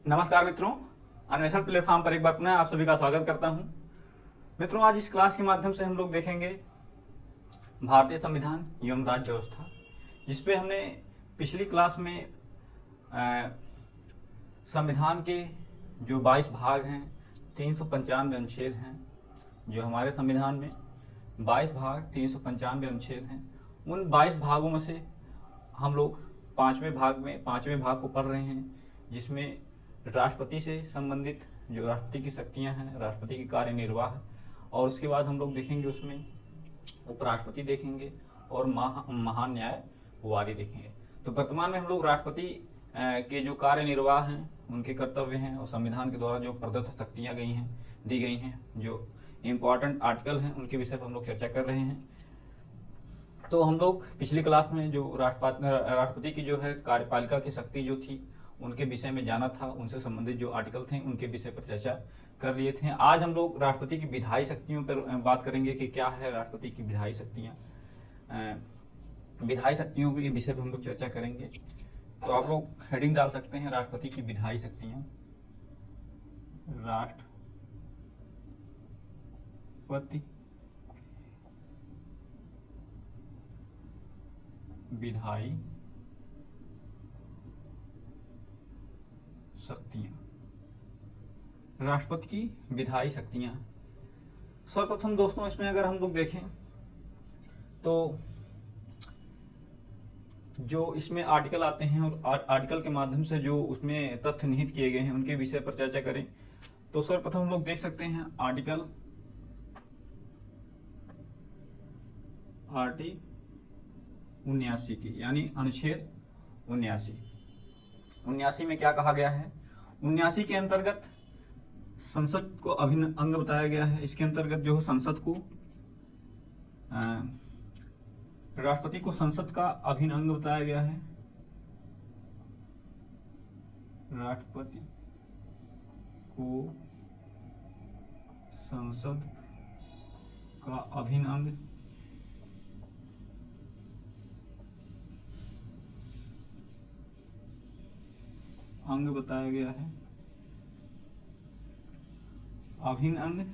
नमस्कार मित्रों, अन्वेषण प्लेटफॉर्म पर एक बार पुनः आप सभी का स्वागत करता हूं। मित्रों, आज इस क्लास के माध्यम से हम लोग देखेंगे भारतीय संविधान एवं राज्य व्यवस्था, जिसपे हमने पिछली क्लास में संविधान के जो 22 भाग हैं, 395 अनुच्छेद हैं, जो हमारे संविधान में 22 भाग 395 अनुच्छेद हैं, उन 22 भागों में से हम लोग पांचवें भाग को पढ़ रहे हैं, जिसमें राष्ट्रपति से संबंधित जो राष्ट्रपति की शक्तियां हैं, राष्ट्रपति की कार्य निर्वाह, और उसके बाद हम लोग देखेंगे उसमें उपराष्ट्रपति देखेंगे और महान न्यायवादी देखेंगे। तो वर्तमान में हम लोग राष्ट्रपति के जो कार्य निर्वाह हैं, उनके कर्तव्य हैं, और संविधान के द्वारा जो प्रदत्त शक्तियां दी गई हैं, जो इम्पोर्टेंट आर्टिकल हैं, उनके विषय पर हम लोग चर्चा कर रहे हैं। तो हम लोग पिछली क्लास में जो राष्ट्रपति की जो है कार्यपालिका की शक्ति जो थी, उनके विषय में जाना था, उनसे संबंधित जो आर्टिकल थे उनके विषय पर चर्चा कर लिए थे। आज हम लोग राष्ट्रपति की विधायी शक्तियों पर बात करेंगे कि क्या है राष्ट्रपति की विधायी शक्तियां। विधायी शक्तियों के विषय पर हम लोग चर्चा करेंगे। तो आप लोग हेडिंग डाल सकते हैं, राष्ट्रपति की विधायी शक्तियां। राष्ट्रपति विधायी शक्तियां, राष्ट्रपति की विधायी शक्तियां। सर्वप्रथम दोस्तों, इसमें अगर हम लोग देखें तो जो इसमें आर्टिकल आते हैं और आर्टिकल के माध्यम से जो उसमें तथ्य निहित किए गए हैं, उनके विषय पर चर्चा करें तो सर्वप्रथम हम लोग देख सकते हैं आर्टिकल 79 की, यानी अनुच्छेद 79 में क्या कहा गया है। 79 के अंतर्गत संसद को अभिन्न अंग बताया गया है। इसके अंतर्गत जो संसद को राष्ट्रपति को संसद का अभिन्न अंग बताया गया है। राष्ट्रपति को संसद का अभिन्न अंग बताया गया है। अभिन्न अंग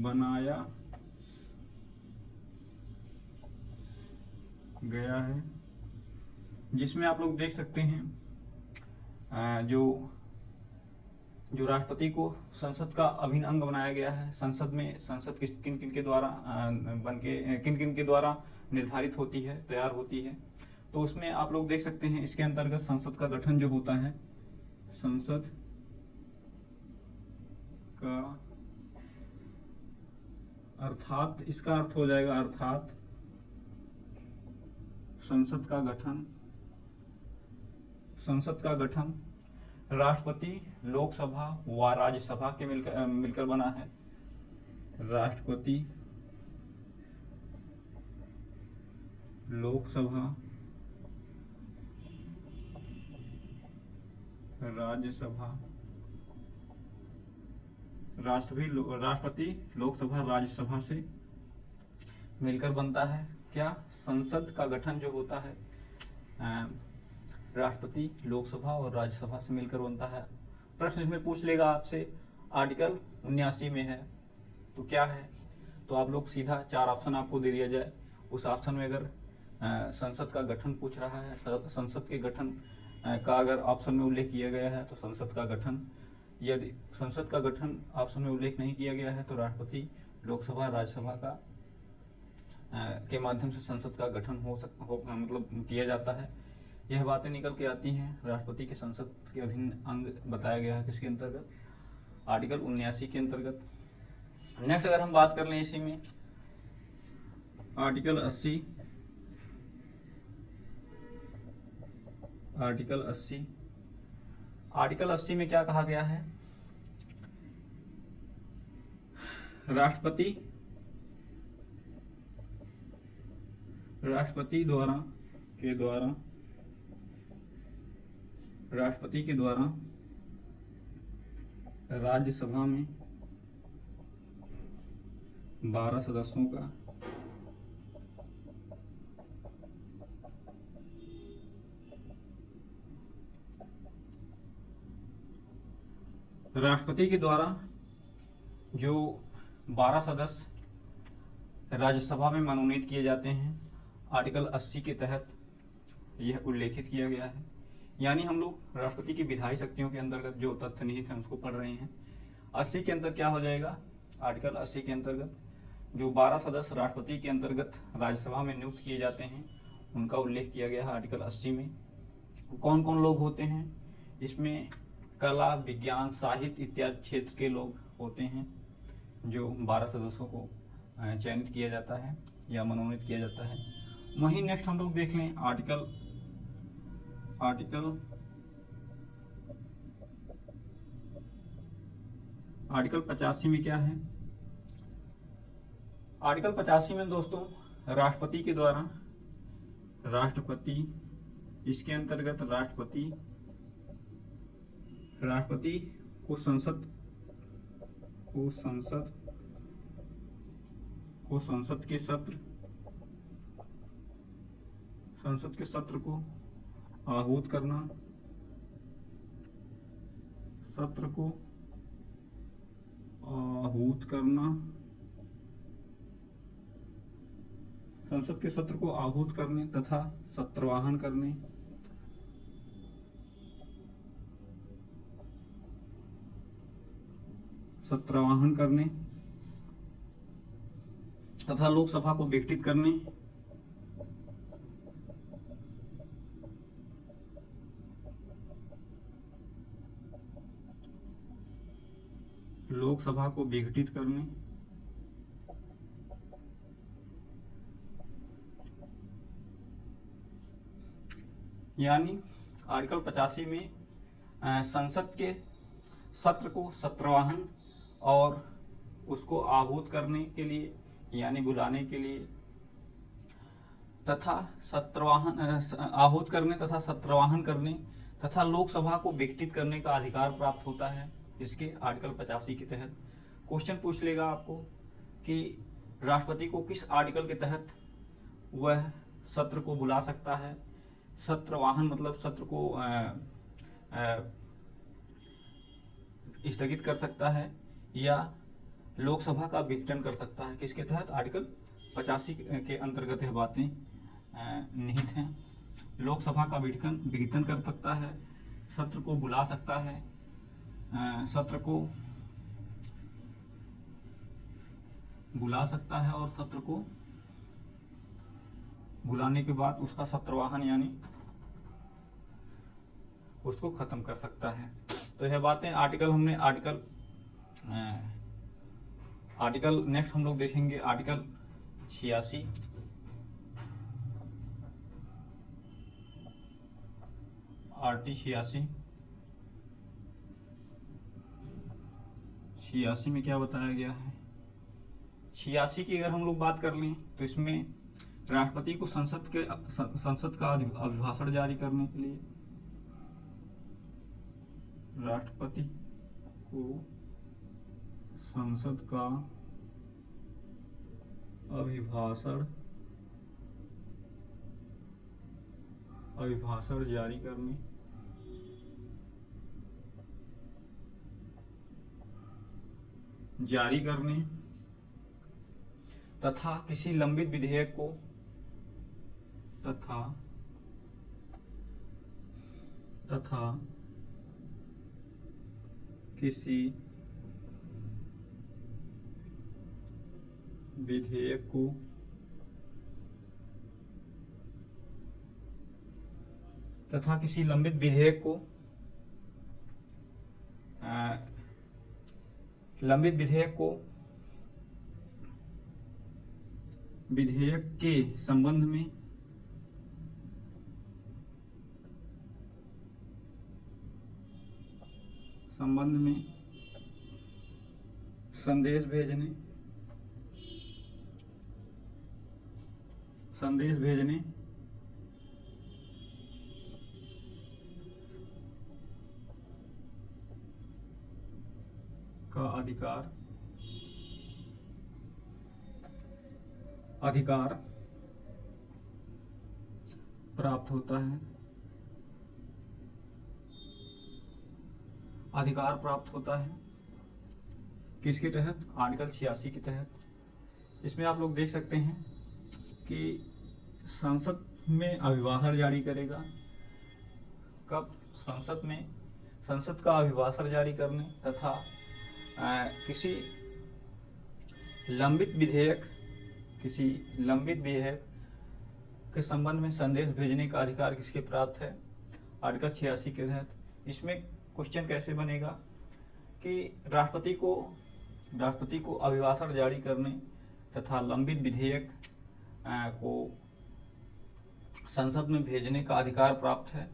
बनाया गया है, जिसमें आप लोग देख सकते हैं जो राष्ट्रपति को संसद का अभिन्न अंग बनाया गया है। संसद किन किन के द्वारा किन किन के द्वारा निर्धारित होती है, तैयार होती है। तो उसमें आप लोग देख सकते हैं, इसके अंतर्गत संसद का गठन जो होता है, संसद का अर्थात इसका अर्थ हो जाएगा अर्थात संसद का गठन राष्ट्रपति, लोकसभा व राज्यसभा के मिलकर बना है। राष्ट्रपति, लोकसभा, राज्यसभा, राष्ट्रपति लोकसभा राज्यसभा से मिलकर बनता है। क्या संसद का गठन जो होता है राष्ट्रपति, लोकसभा और राज्यसभा से मिलकर बनता है। प्रश्न इसमें पूछ लेगा आपसे, आर्टिकल 79 में है तो क्या है, तो आप लोग सीधा 4 ऑप्शन आपको दे दिया जाए। उस ऑप्शन में अगर संसद का गठन पूछ रहा है, संसद के गठन का अगर ऑप्शन में उल्लेख किया गया है तो संसद का गठन, यदि संसद का गठन ऑप्शन में उल्लेख नहीं किया गया है तो राष्ट्रपति, लोकसभा, राज्यसभा का के माध्यम से संसद का गठन मतलब किया जाता है। यह बातें निकल के आती हैं। राष्ट्रपति के संसद के अभिन्न अंग बताया गया है किसके अंतर्गत, आर्टिकल 79 के अंतर्गत। नेक्स्ट अगर हम बात कर लें इसी में आर्टिकल 80, आर्टिकल 80 में क्या कहा गया है, राष्ट्रपति के द्वारा राज्यसभा में 12 सदस्यों का राष्ट्रपति के द्वारा जो 12 सदस्य राज्यसभा में मनोनीत किए जाते हैं, आर्टिकल 80 के तहत यह उल्लेखित किया गया है। यानी हम लोग राष्ट्रपति की विधायी शक्तियों के अंतर्गत जो तथ्य निहित हैं उसको पढ़ रहे हैं। 80 के अंदर क्या हो जाएगा, आर्टिकल 80 के अंतर्गत जो 12 सदस्य राष्ट्रपति के अंतर्गत राज्यसभा में नियुक्त किए जाते हैं उनका उल्लेख किया गया है आर्टिकल 80 में। कौन कौन लोग होते हैं इसमें, कला, विज्ञान, साहित्य इत्यादि क्षेत्र के लोग होते हैं जो 12 सदस्यों को चयनित किया जाता है या मनोनीत किया जाता है। वहीं नेक्स्ट हम लोग देख लें आर्टिकल 85 में क्या है। आर्टिकल 85 में दोस्तों राष्ट्रपति के द्वारा, इसके अंतर्गत राष्ट्रपति को संसद के सत्र को आहूत करना, संसद के सत्र को आहूत करने तथा सत्रवाहन करने, तथा लोकसभा को विघटित करने, यानी आर्टिकल 85 में संसद के सत्र को सत्रवाहन और उसको आहूत करने के लिए यानी बुलाने के लिए तथा आहूत करने तथा सत्रवाहन करने तथा लोकसभा को विघटित करने का अधिकार प्राप्त होता है इसके आर्टिकल 85 के तहत। क्वेश्चन पूछ लेगा आपको कि राष्ट्रपति को किस आर्टिकल के तहत वह सत्र को बुला सकता है। सत्रवाहन मतलब सत्र को स्थगित कर सकता है या लोकसभा का विघटन कर सकता है। किसके तहत, आर्टिकल 85 के अंतर्गत यह बातें निहित हैं। लोकसभा का विघटन कर सकता है, सत्र को बुला सकता है, सत्र को बुला सकता है और सत्र को बुलाने के बाद उसका सत्रवाहन यानी उसको खत्म कर सकता है। तो यह बातें आर्टिकल हमने आर्टिकल नेक्स्ट हम लोग देखेंगे आर्टिकल 86। आर्टिकल 86 में क्या बताया गया है। 86 की अगर हम लोग बात कर लें तो इसमें राष्ट्रपति को संसद का अभिभाषण जारी करने के लिए, राष्ट्रपति को संसद का अभिभाषण जारी करने तथा किसी लंबित विधेयक को किसी विधेयक को किसी लंबित विधेयक को विधेयक के संबंध में संदेश भेजने का अधिकार प्राप्त होता है। अधिकार प्राप्त होता है। किसके तहत? आर्टिकल 86 के तहत। इसमें आप लोग देख सकते हैं कि संसद में अभिभाषण जारी करेगा। कब? संसद का अभिभाषण जारी करने तथा किसी लंबित विधेयक के संबंध में संदेश भेजने का अधिकार किसके प्राप्त है? आर्टिकल 86 के तहत। इसमें क्वेश्चन कैसे बनेगा कि राष्ट्रपति को अभिभाषण जारी करने तथा लंबित विधेयक को संसद में भेजने का अधिकार प्राप्त है,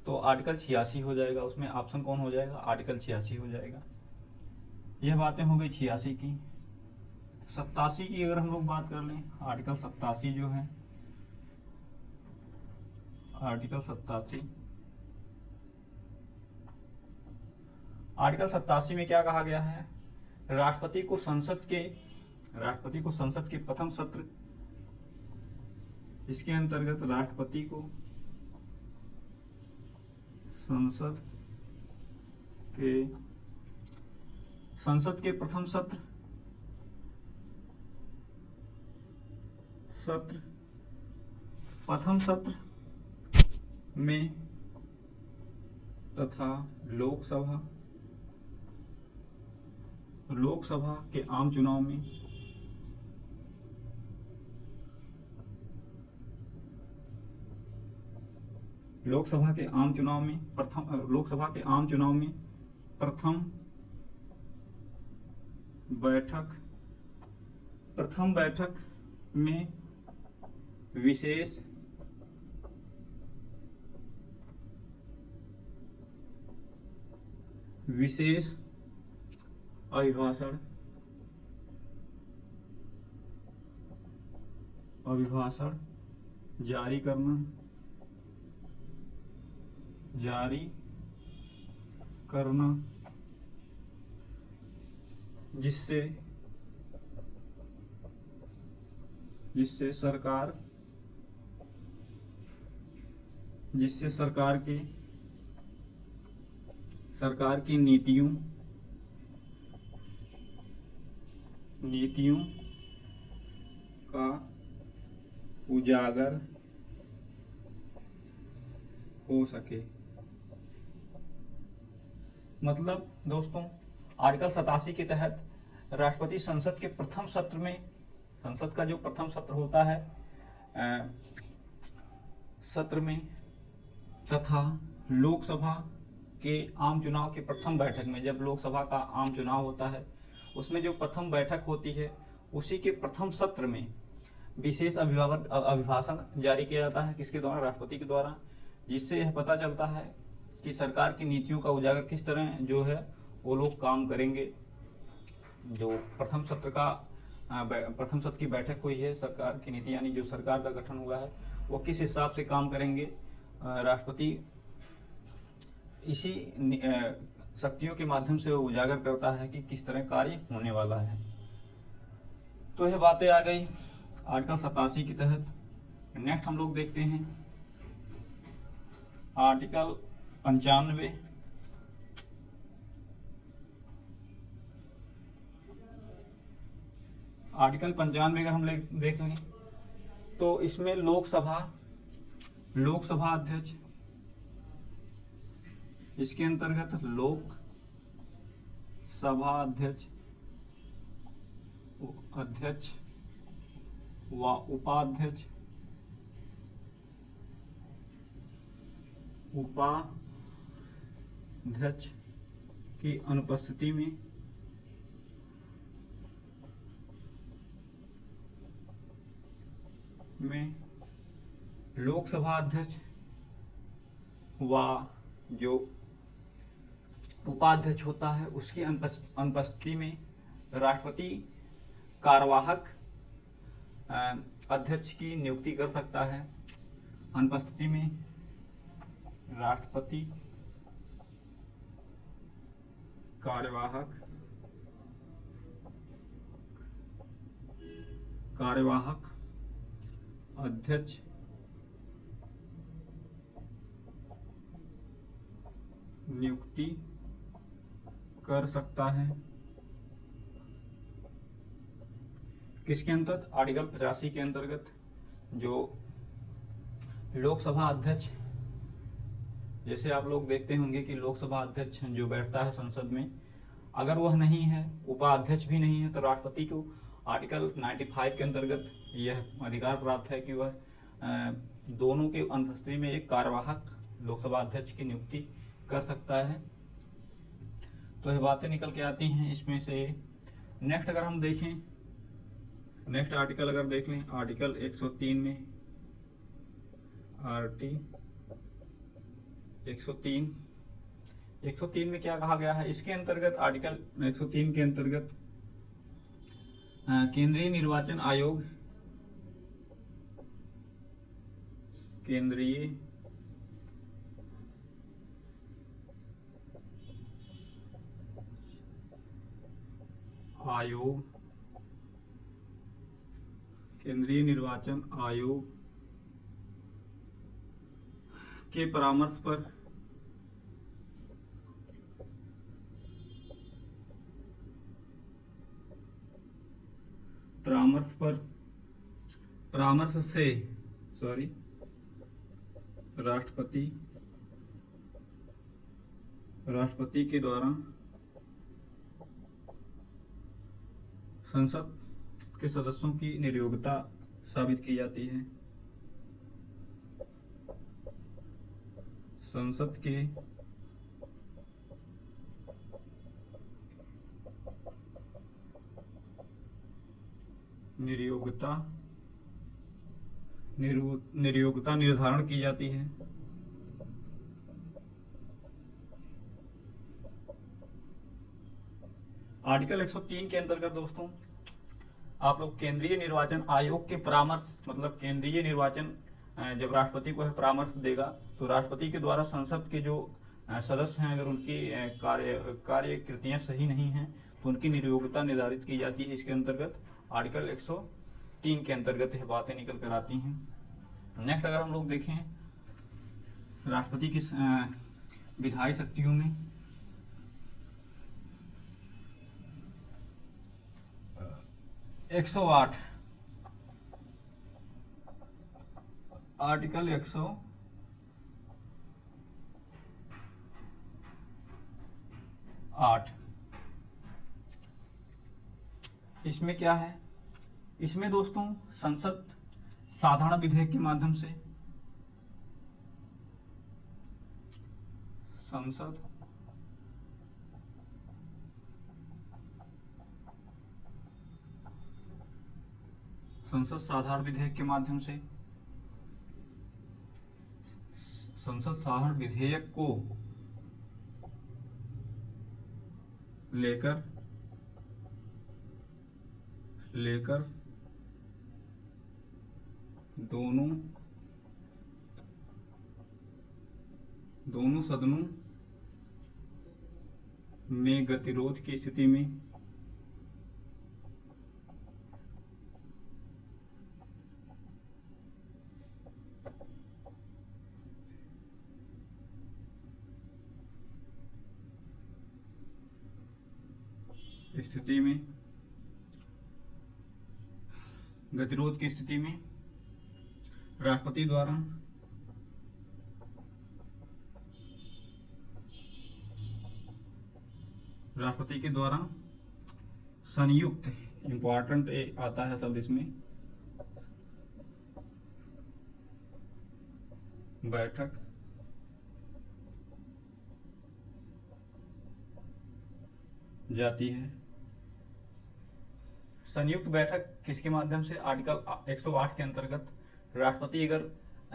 तो आर्टिकल 86 हो जाएगा। उसमें ऑप्शन कौन हो जाएगा? आर्टिकल 86 हो जाएगा। यह बातें हो गई 86 की। 87 की अगर हम लोग बात कर लें, आर्टिकल 87 जो है, आर्टिकल 87 में क्या कहा गया है? राष्ट्रपति को संसद के प्रथम सत्र, इसके अंतर्गत राष्ट्रपति को संसद के प्रथम सत्र में तथा लोकसभा के आम चुनाव में लोकसभा के आम चुनाव में प्रथम बैठक में विशेष अभिभाषण जारी करना जिससे सरकार की नीतियों का उजागर हो सके। मतलब दोस्तों, आर्टिकल 87 के तहत राष्ट्रपति संसद के प्रथम सत्र में, संसद का जो प्रथम सत्र होता है सत्र में, तथा लोकसभा के आम चुनाव के प्रथम बैठक में, जब लोकसभा का आम चुनाव होता है उसमें जो प्रथम बैठक होती है, उसी के प्रथम सत्र में विशेष अभिभाषण जारी किया जाता है। किसके द्वारा? राष्ट्रपति के द्वारा। जिससे यह पता चलता है कि सरकार की नीतियों का उजागर किस तरह जो है वो लोग काम करेंगे। जो प्रथम सत्र की बैठक हुई है, सरकार की नीति यानी जो सरकार का गठन हुआ है वो किस हिसाब से काम करेंगे, राष्ट्रपति इसी शक्तियों के माध्यम से वो उजागर करता है कि किस तरह कार्य होने वाला है। तो यह बातें आ गई आर्टिकल 87 के तहत। नेक्स्ट हम लोग देखते हैं आर्टिकल 95। आर्टिकल 95 अगर हम देख लें तो इसमें लोकसभा अध्यक्ष, इसके अंतर्गत लोकसभा अध्यक्ष व उपाध्यक्ष की अनुपस्थिति में लोकसभा अध्यक्ष व जो उपाध्यक्ष होता है उसकी अनुपस्थिति में राष्ट्रपति कार्यवाहक अध्यक्ष की नियुक्ति कर सकता है। अनुपस्थिति में राष्ट्रपति कार्यवाहक अध्यक्ष नियुक्ति कर सकता है। किसके अंतर्गत? आर्टिकल 85 के अंतर्गत जो लोकसभा अध्यक्ष, जैसे आप लोग देखते होंगे कि लोकसभा अध्यक्ष जो बैठता है संसद में, अगर वह नहीं है, उपाध्यक्ष भी नहीं है, तो राष्ट्रपति को आर्टिकल 95 के अंतर्गत यह अधिकार प्राप्त है कि वह दोनों के अनुपस्थिति में एक कार्यवाहक लोकसभा अध्यक्ष की नियुक्ति कर सकता है। तो यह बातें निकल के आती हैं इसमें से। नेक्स्ट अगर हम देखें, नेक्स्ट आर्टिकल अगर देख लें, आर्टिकल 103 में, आरटी 103 में क्या कहा गया है? इसके अंतर्गत, आर्टिकल 103 के अंतर्गत केंद्रीय निर्वाचन आयोग, केंद्रीय आयोग, केंद्रीय निर्वाचन आयोग के परामर्श पर परामर्श से राष्ट्रपति के द्वारा संसद के सदस्यों की नियोक्ता साबित की जाती है। संसद के नियोक्ता निर्धारण की जाती है। आर्टिकल 103 के अंतर्गत दोस्तों आप लोग केंद्रीय निर्वाचन आयोग के परामर्श, मतलब केंद्रीय निर्वाचन जब राष्ट्रपति को परामर्श देगा तो राष्ट्रपति के द्वारा संसद के जो सदस्य हैं, अगर उनकी कार्य कृतियां सही नहीं हैं तो उनकी नियोक्ता निर्धारित की जाती है। इसके अंतर्गत आर्टिकल 103 के अंतर्गत यह बातें निकल कर आती हैं। नेक्स्ट अगर हम लोग देखें राष्ट्रपति की विधायी शक्तियों में, आर्टिकल 108, इसमें क्या है? इसमें दोस्तों संसद साधारण विधेयक के माध्यम से, संसद साधारण विधेयक के माध्यम से, संसद साधारण विधेयक को लेकर दोनों सदनों में गतिरोध की स्थिति में गतिरोध की स्थिति में राष्ट्रपति के द्वारा संयुक्त, इंपॉर्टेंट आता है शब्द इसमें, बैठक जाती है। संयुक्त बैठक किसके माध्यम से? आर्टिकल 108 के अंतर्गत राष्ट्रपति अगर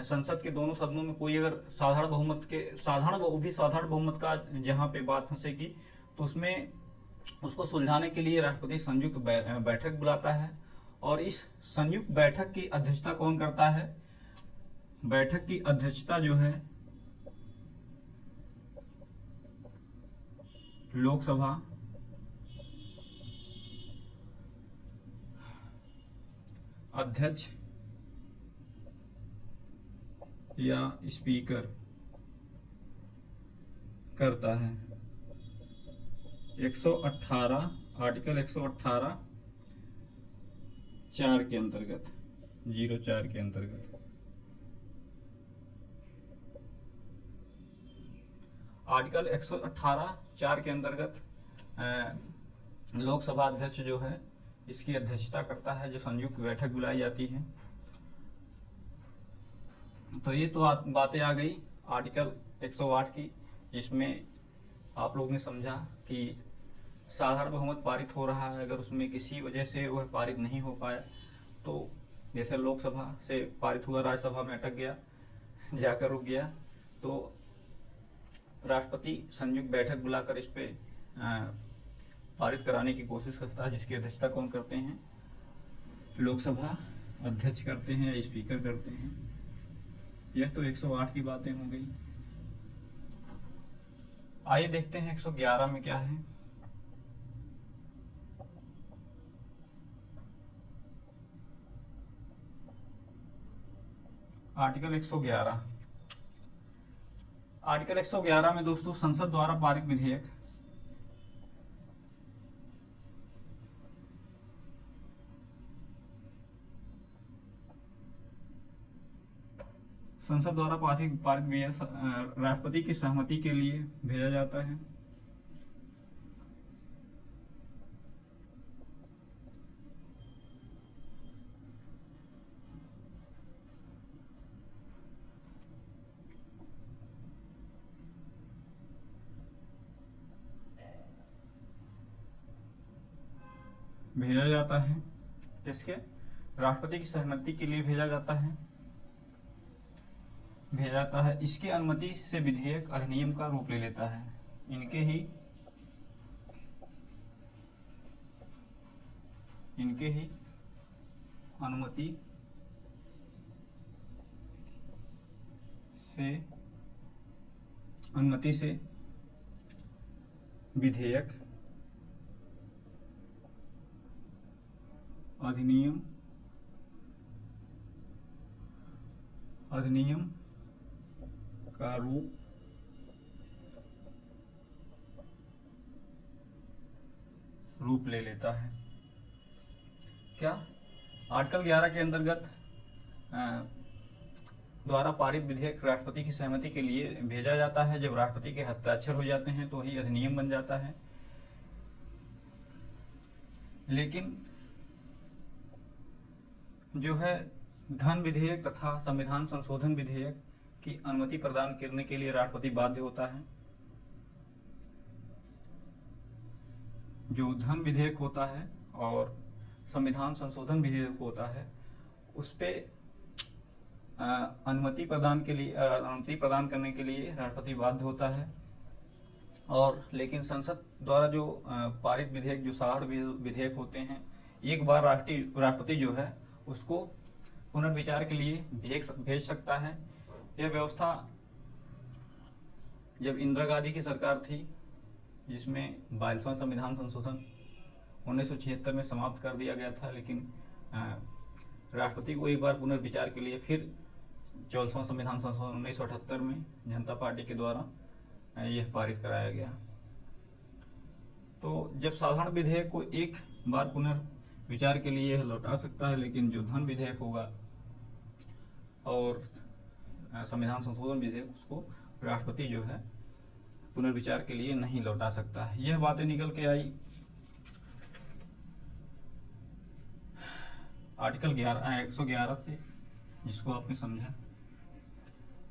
संसद के दोनों सदनों में कोई अगर साधारण बहुमत का जहां पे बात फंसेगी तो उसमें उसको सुलझाने के लिए राष्ट्रपति संयुक्त बैठक बुलाता है। और इस संयुक्त बैठक की अध्यक्षता कौन करता है? बैठक की अध्यक्षता जो है लोकसभा अध्यक्ष या स्पीकर करता है। 118 आर्टिकल 118 4 के अंतर्गत 04 के अंतर्गत आर्टिकल 118 4 के अंतर्गत लोकसभा अध्यक्ष जो है इसकी अध्यक्षता करता है, जो संयुक्त बैठक बुलाई जाती है। तो ये तो बातें आ गई आर्टिकल 108 की, जिसमें आप लोगों ने समझा कि साधारण बहुमत पारित हो रहा है, अगर उसमें किसी वजह से वह पारित नहीं हो पाया, तो जैसे लोकसभा से पारित हुआ राज्यसभा में अटक गया, जाकर रुक गया, तो राष्ट्रपति संयुक्त बैठक बुलाकर इस पे पारित कराने की कोशिश करता है, जिसकी अध्यक्षता कौन करते हैं? लोकसभा अध्यक्ष करते हैं या स्पीकर करते हैं। यह तो 108 की बातें हो गई। आइए देखते हैं 111 में क्या है। आर्टिकल 111 आर्टिकल 111 में दोस्तों संसद द्वारा पारित विधेयक पारित विधेयक राष्ट्रपति की सहमति के लिए भेजा जाता है। किसके? राष्ट्रपति की सहमति के लिए भेजा जाता है। इसकी अनुमति से विधेयक अधिनियम का रूप ले लेता है। इनके ही अनुमति से विधेयक अधिनियम का रूप ले लेता है। क्या? आर्टिकल 11 के अंतर्गत द्वारा पारित विधेयक राष्ट्रपति की सहमति के लिए भेजा जाता है। जब राष्ट्रपति के हस्ताक्षर हो जाते हैं तो ही अधिनियम बन जाता है। लेकिन जो है धन विधेयक तथा संविधान संशोधन विधेयक की अनुमति प्रदान करने के लिए राष्ट्रपति बाध्य होता है। जो धन विधेयक होता है और संविधान संशोधन विधेयक होता है, उस पे अनुमति प्रदान करने के लिए राष्ट्रपति बाध्य होता है। और लेकिन संसद द्वारा जो पारित विधेयक, जो साधारण विधेयक होते हैं, एक बार राष्ट्रपति जो है उसको पुनर्विचार के लिए भेज सकता है। यह व्यवस्था जब इंदिरा गांधी की सरकार थी, जिसमें 22वां संविधान संशोधन 1976 में समाप्त कर दिया गया था, लेकिन राष्ट्रपति को एक बार पुनर्विचार के लिए फिर 14वां संविधान संशोधन 1978 में जनता पार्टी के द्वारा यह पारित कराया गया। तो जब साधारण विधेयक को एक बार पुनर्विचार के लिए यह लौटा सकता है, लेकिन जो धन विधेयक होगा और संविधान संशोधन विधेयक, उसको राष्ट्रपति जो है पुनर्विचार के लिए नहीं लौटा सकता है। यह बातें निकल के आई आर्टिकल 111 से, जिसको आपने समझा।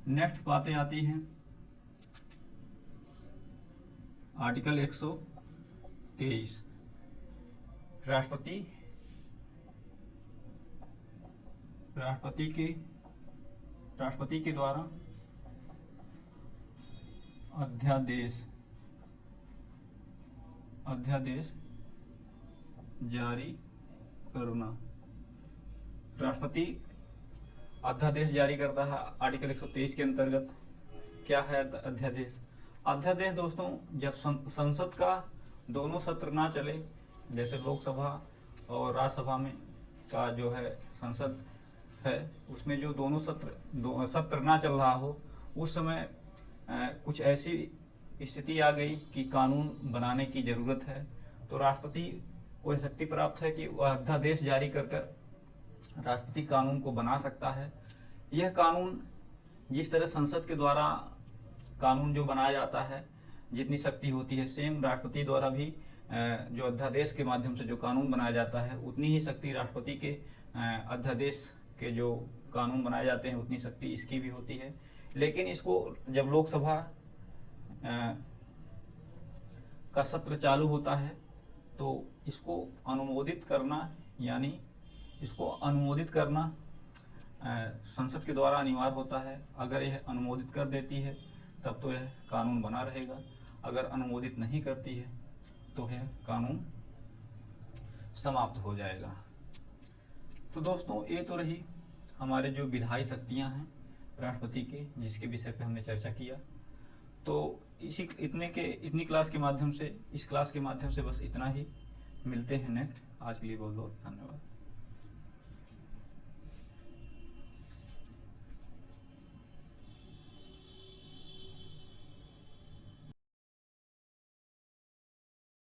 नेक्स्ट बातें आती हैं आर्टिकल 123 राष्ट्रपति के द्वारा अध्यादेश जारी करना। राष्ट्रपति अध्यादेश जारी करता है आर्टिकल 123 के अंतर्गत। क्या है अध्यादेश? अध्यादेश दोस्तों, जब संसद का दोनों सत्र ना चले, जैसे लोकसभा और राज्यसभा में का जो है संसद है, उसमें जो दोनों सत्र ना चल रहा हो, उस समय कुछ ऐसी स्थिति आ गई कि कानून बनाने की जरूरत है, तो राष्ट्रपति को यह शक्ति प्राप्त है कि वह अध्यादेश जारी कर राष्ट्रपति कानून को बना सकता है। यह कानून जिस तरह संसद के द्वारा कानून जो बनाया जाता है जितनी शक्ति होती है, सेम राष्ट्रपति द्वारा भी जो अध्यादेश के माध्यम से जो कानून बनाया जाता है उतनी ही शक्ति राष्ट्रपति के अध्यादेश के जो कानून बनाए जाते हैं उतनी शक्ति इसकी भी होती है। लेकिन इसको जब लोकसभा का सत्र चालू होता है तो इसको अनुमोदित करना, यानी इसको अनुमोदित करना संसद के द्वारा अनिवार्य होता है। अगर यह अनुमोदित कर देती है तब तो यह कानून बना रहेगा, अगर अनुमोदित नहीं करती है तो यह कानून समाप्त हो जाएगा। तो दोस्तों, ये तो रही हमारे जो विधायी शक्तियां हैं राष्ट्रपति के, जिसके विषय पे हमने चर्चा किया। तो इतनी क्लास के माध्यम से, इस क्लास के माध्यम से बस इतना ही। मिलते हैं नेक्स्ट। आज के लिए बहुत बहुत धन्यवाद।